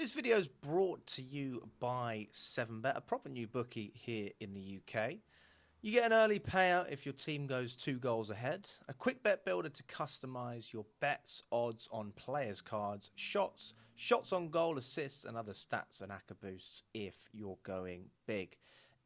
This video is brought to you by 7Bet, a proper new bookie here in the UK. You get an early payout if your team goes 2 goals ahead, a quick bet builder to customize your bets, odds on players' cards, shots on goal, assists, and other stats and acca boosts if you're going big.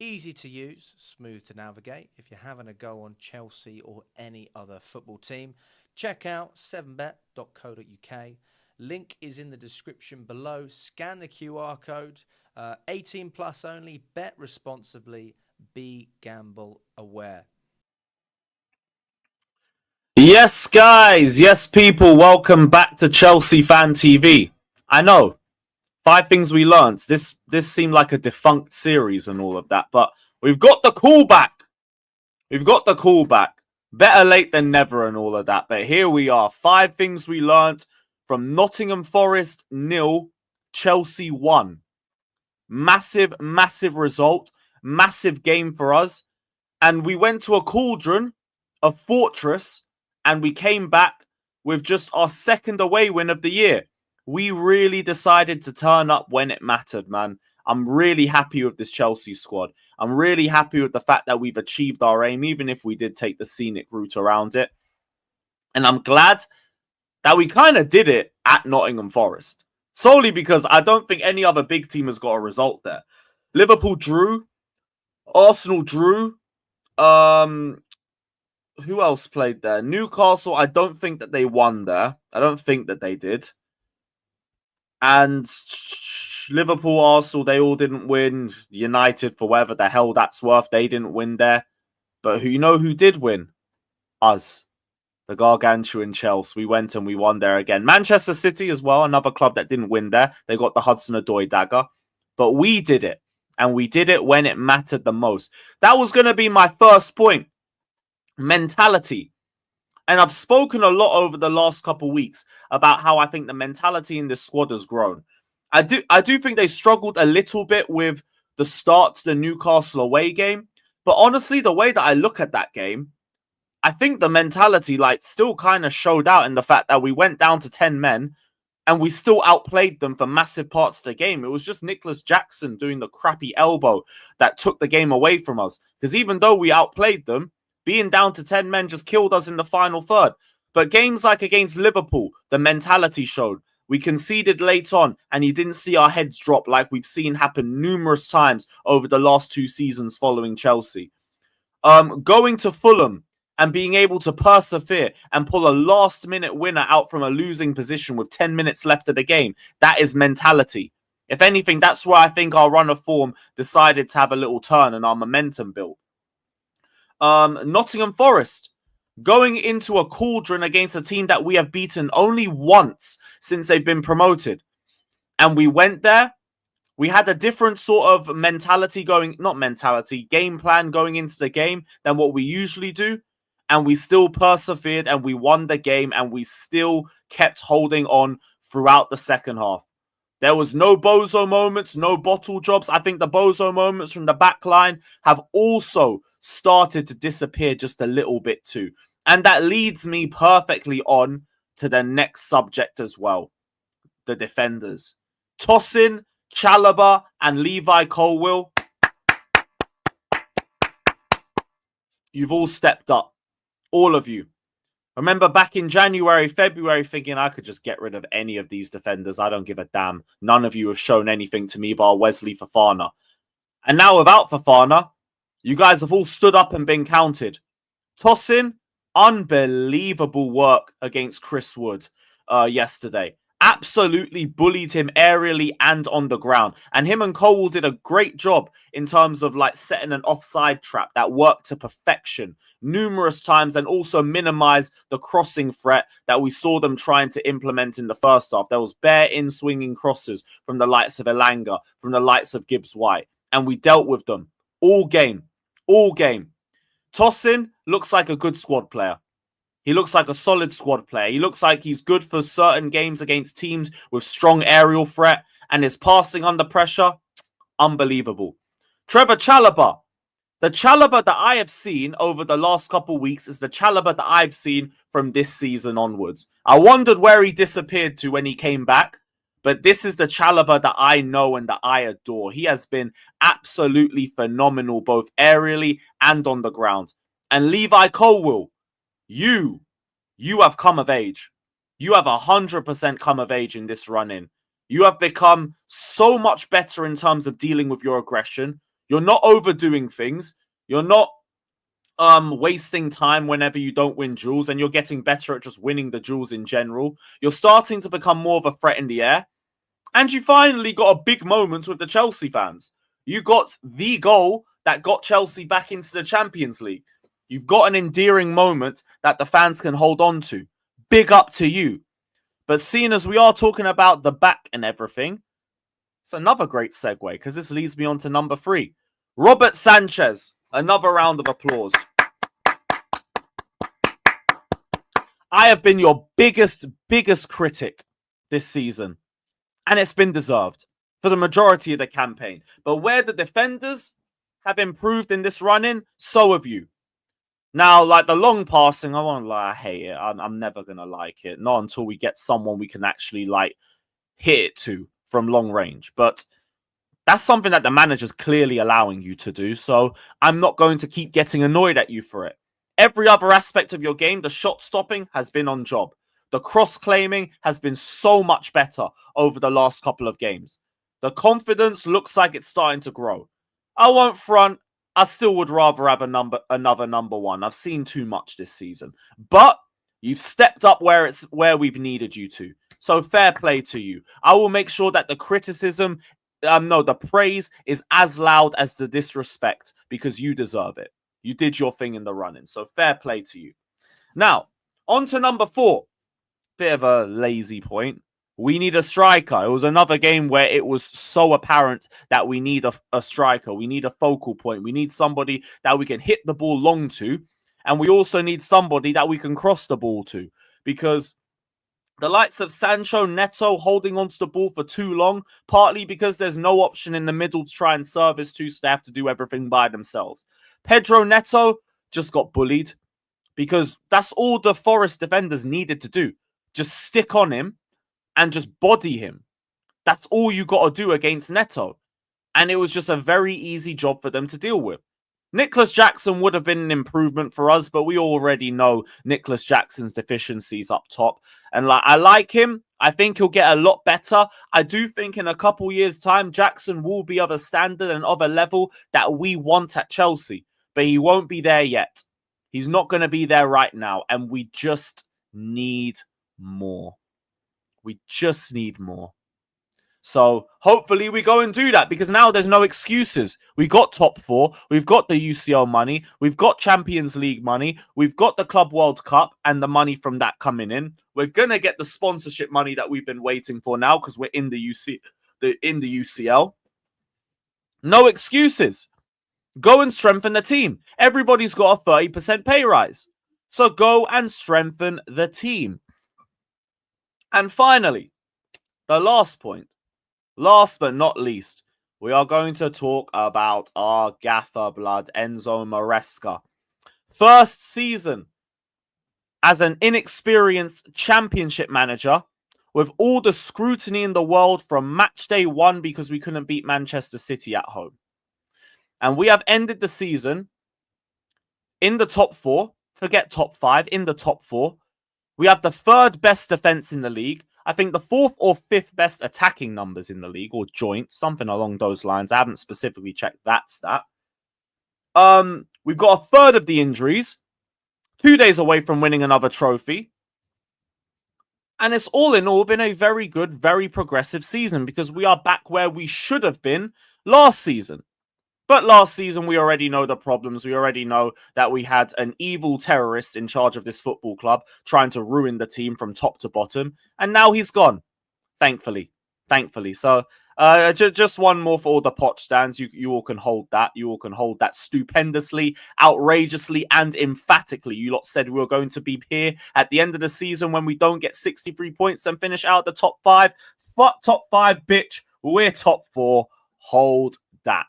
Easy to use, smooth to navigate. If you're having a go on Chelsea or any other football team, check out 7bet.co.uk. Link is in the description below. Scan the QR code. 18 plus only. Bet responsibly. Be gamble aware. Yes, guys. Yes, people. Welcome back to Chelsea Fan TV. I know. 5 things we learned. This seemed like a defunct series and all of that, but we've got the callback. Better late than never and all of that. But here we are. 5 things we learned from Nottingham Forest 0, Chelsea 1. Massive result. Massive game for us. And we went to a cauldron, a fortress, and we came back with just our second away win of the year. We really decided to turn up when it mattered, man. I'm really happy with this Chelsea squad. I'm really happy with the fact that we've achieved our aim, even if we did take the scenic route around it. And I'm glad that we kind of did it at Nottingham Forest. Solely because I don't think any other big team has got a result there. Liverpool drew. Arsenal drew. Who else played there? Newcastle, I don't think that they won there. I don't think that they did. And Liverpool, Arsenal, they all didn't win. United, for whatever the hell that's worth, they didn't win there. But who did win? Us. The Gargantuan Chelsea. We went and we won there again. Manchester City as well, another club that didn't win there. They got the Hudson-Odoi dagger. But we did it. And we did it when it mattered the most. That was going to be my first point. Mentality. And I've spoken a lot over the last couple of weeks about how I think the mentality in this squad has grown. I do think they struggled a little bit with the start to the Newcastle away game. But honestly, the way that I look at that game, I think the mentality still kind of showed out in the fact that we went down to 10 men and we still outplayed them for massive parts of the game. It was just Nicholas Jackson doing the crappy elbow that took the game away from us. Because even though we outplayed them, being down to 10 men just killed us in the final third. But games like against Liverpool, the mentality showed. We conceded late on, and you didn't see our heads drop like we've seen happen numerous times over the last 2 seasons following Chelsea. Going to Fulham and being able to persevere and pull a last-minute winner out from a losing position with 10 minutes left of the game, that is mentality. If anything, that's where I think our run of form decided to have a little turn and our momentum built. Nottingham Forest, going into a cauldron against a team that we have beaten only once since they've been promoted. And we went there. We had a different sort of game plan going into the game than what we usually do. And we still persevered and we won the game and we still kept holding on throughout the second half. There was no bozo moments, no bottle jobs. I think the bozo moments from the back line have also started to disappear just a little bit too. And that leads me perfectly on to the next subject as well. The defenders. Tosin, Chalobah, and Levi Colwill. You've all stepped up. All of you. Remember back in January, February, thinking I could just get rid of any of these defenders. I don't give a damn. None of you have shown anything to me bar Wesley Fofana. And now without Fofana, you guys have all stood up and been counted. Tosin, unbelievable work against Chris Wood yesterday. Absolutely bullied him aerially and on the ground. And him and Colwill did a great job in terms of setting an offside trap that worked to perfection numerous times and also minimized the crossing threat that we saw them trying to implement in the first half. There was bare in-swinging crosses from the likes of Elanga, from the likes of Gibbs-White. And we dealt with them all game. Tosin looks like a good squad player. He looks like a solid squad player. He looks like he's good for certain games against teams with strong aerial threat. And his passing under pressure, unbelievable. Trevor Chalobah. The Chalobah that I have seen over the last couple of weeks is the Chalobah that I've seen from this season onwards. I wondered where he disappeared to when he came back. But this is the Chalobah that I know and that I adore. He has been absolutely phenomenal, both aerially and on the ground. And Levi Colwill, you have come of age. You have 100% come of age in this run-in. You have become so much better in terms of dealing with your aggression. You're not overdoing things. You're not wasting time whenever you don't win duels, and you're getting better at just winning the duels in general. You're starting to become more of a threat in the air. And you finally got a big moment with the Chelsea fans. You got the goal that got Chelsea back into the Champions League. You've got an endearing moment that the fans can hold on to. Big up to you. But seeing as we are talking about the back and everything, it's another great segue because this leads me on to number 3. Robert Sanchez. Another round of applause. I have been your biggest critic this season. And it's been deserved for the majority of the campaign. But where the defenders have improved in this run-in, so have you. Now, like the long passing, I won't lie, I hate it. I'm never going to like it. Not until we get someone we can actually like hit it to from long range. But that's something that the manager's clearly allowing you to do. So I'm not going to keep getting annoyed at you for it. Every other aspect of your game, the shot stopping has been on job. The cross-claiming has been so much better over the last couple of games. The confidence looks like it's starting to grow. I won't front. I still would rather have another number 1. I've seen too much this season. But you've stepped up where we've needed you to. So fair play to you. I will make sure that the the praise is as loud as the disrespect because you deserve it. You did your thing in the running. So fair play to you. Now, on to number 4. Bit of a lazy point. We need a striker. It was another game where it was so apparent that we need a striker. We need a focal point. We need somebody that we can hit the ball long to. And we also need somebody that we can cross the ball to. Because the likes of Sancho, Neto holding onto the ball for too long, partly because there's no option in the middle to try and service to, so they have to do everything by themselves. Pedro Neto just got bullied because that's all the Forest defenders needed to do. Just stick on him and just body him. That's all you got to do against Neto. And it was just a very easy job for them to deal with. Nicholas Jackson would have been an improvement for us, but we already know Nicholas Jackson's deficiencies up top. And I like him. I think he'll get a lot better. I do think in a couple years' time, Jackson will be of a standard and of a level that we want at Chelsea. But he won't be there yet. He's not going to be there right now. And we just need more. We just need more. So hopefully we go and do that because now there's no excuses. We got top 4. We've got the UCL money. We've got Champions League money. We've got the Club World Cup and the money from that coming in. We're going to get the sponsorship money that we've been waiting for now because we're in the UCL. No excuses. Go and strengthen the team. Everybody's got a 30% pay rise. So go and strengthen the team. And finally, the last point. Last but not least, we are going to talk about our gaffer blood, Enzo Maresca. First season as an inexperienced championship manager with all the scrutiny in the world from match day 1 because we couldn't beat Manchester City at home. And we have ended the season in the top 4. Forget top 5, in the top 4. We have the 3rd best defense in the league. I think the 4th or 5th best attacking numbers in the league, or joint, something along those lines. I haven't specifically checked that stat. We've got a 3rd of the injuries, 2 days away from winning another trophy. And it's all in all been a very good, very progressive season because we are back where we should have been last season. But last season, we already know the problems. We already know that we had an evil terrorist in charge of this football club trying to ruin the team from top to bottom. And now he's gone. Thankfully. So just one more for all the Poch stands. You all can hold that. You all can hold that stupendously, outrageously, and emphatically. You lot said we were going to be here at the end of the season when we don't get 63 points and finish out the top 5. But top 5, bitch. We're top 4. Hold that.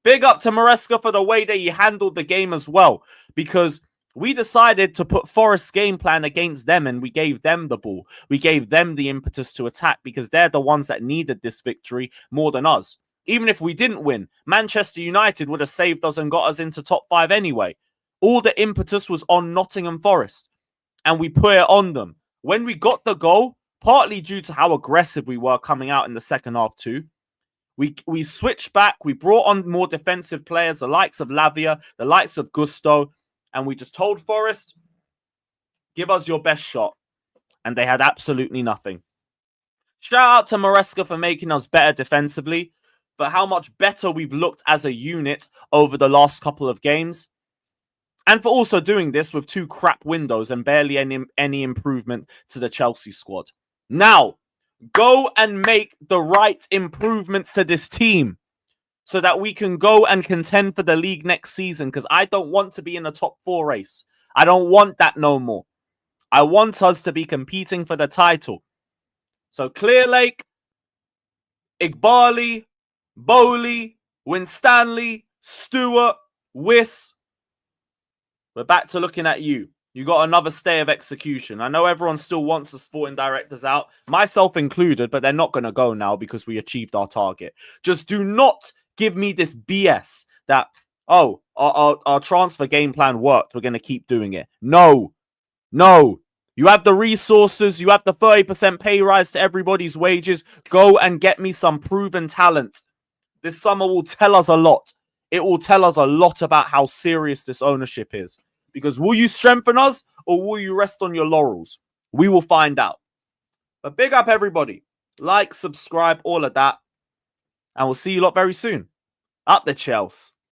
Big up to Maresca for the way that he handled the game as well. Because We decided to put Forest's game plan against them, and we gave them the ball. We gave them the impetus to attack because they're the ones that needed this victory more than us. Even if we didn't win, Manchester United would have saved us and got us into top 5 anyway. All the impetus was on Nottingham Forest, and we put it on them. When we got the goal, partly due to how aggressive we were coming out in the second half too, we switched back. We brought on more defensive players, the likes of Lavia, the likes of Gusto, and we just told Forest, give us your best shot. And they had absolutely nothing. Shout out to Maresca for making us better defensively, for how much better we've looked as a unit over the last couple of games. And for also doing this with 2 crap windows and barely any improvement to the Chelsea squad. Now, go and make the right improvements to this team so that we can go and contend for the league next season, because I don't want to be in the top 4 race. I don't want that no more. I want us to be competing for the title. So Clearlake, Igbali, Bowley, Winstanley, Stewart, Wiss. We're back to looking at you. You got another stay of execution. I know everyone still wants the sporting directors out, myself included, but they're not going to go now because we achieved our target. Just do not give me this BS that, oh, our transfer game plan worked. We're going to keep doing it. No. You have the resources. You have the 30% pay rise to everybody's wages. Go and get me some proven talent. This summer will tell us a lot. It will tell us a lot about how serious this ownership is. Because will you strengthen us or will you rest on your laurels? We will find out. But big up everybody. Like, subscribe, all of that. And we'll see you lot very soon. Up the Chelsea.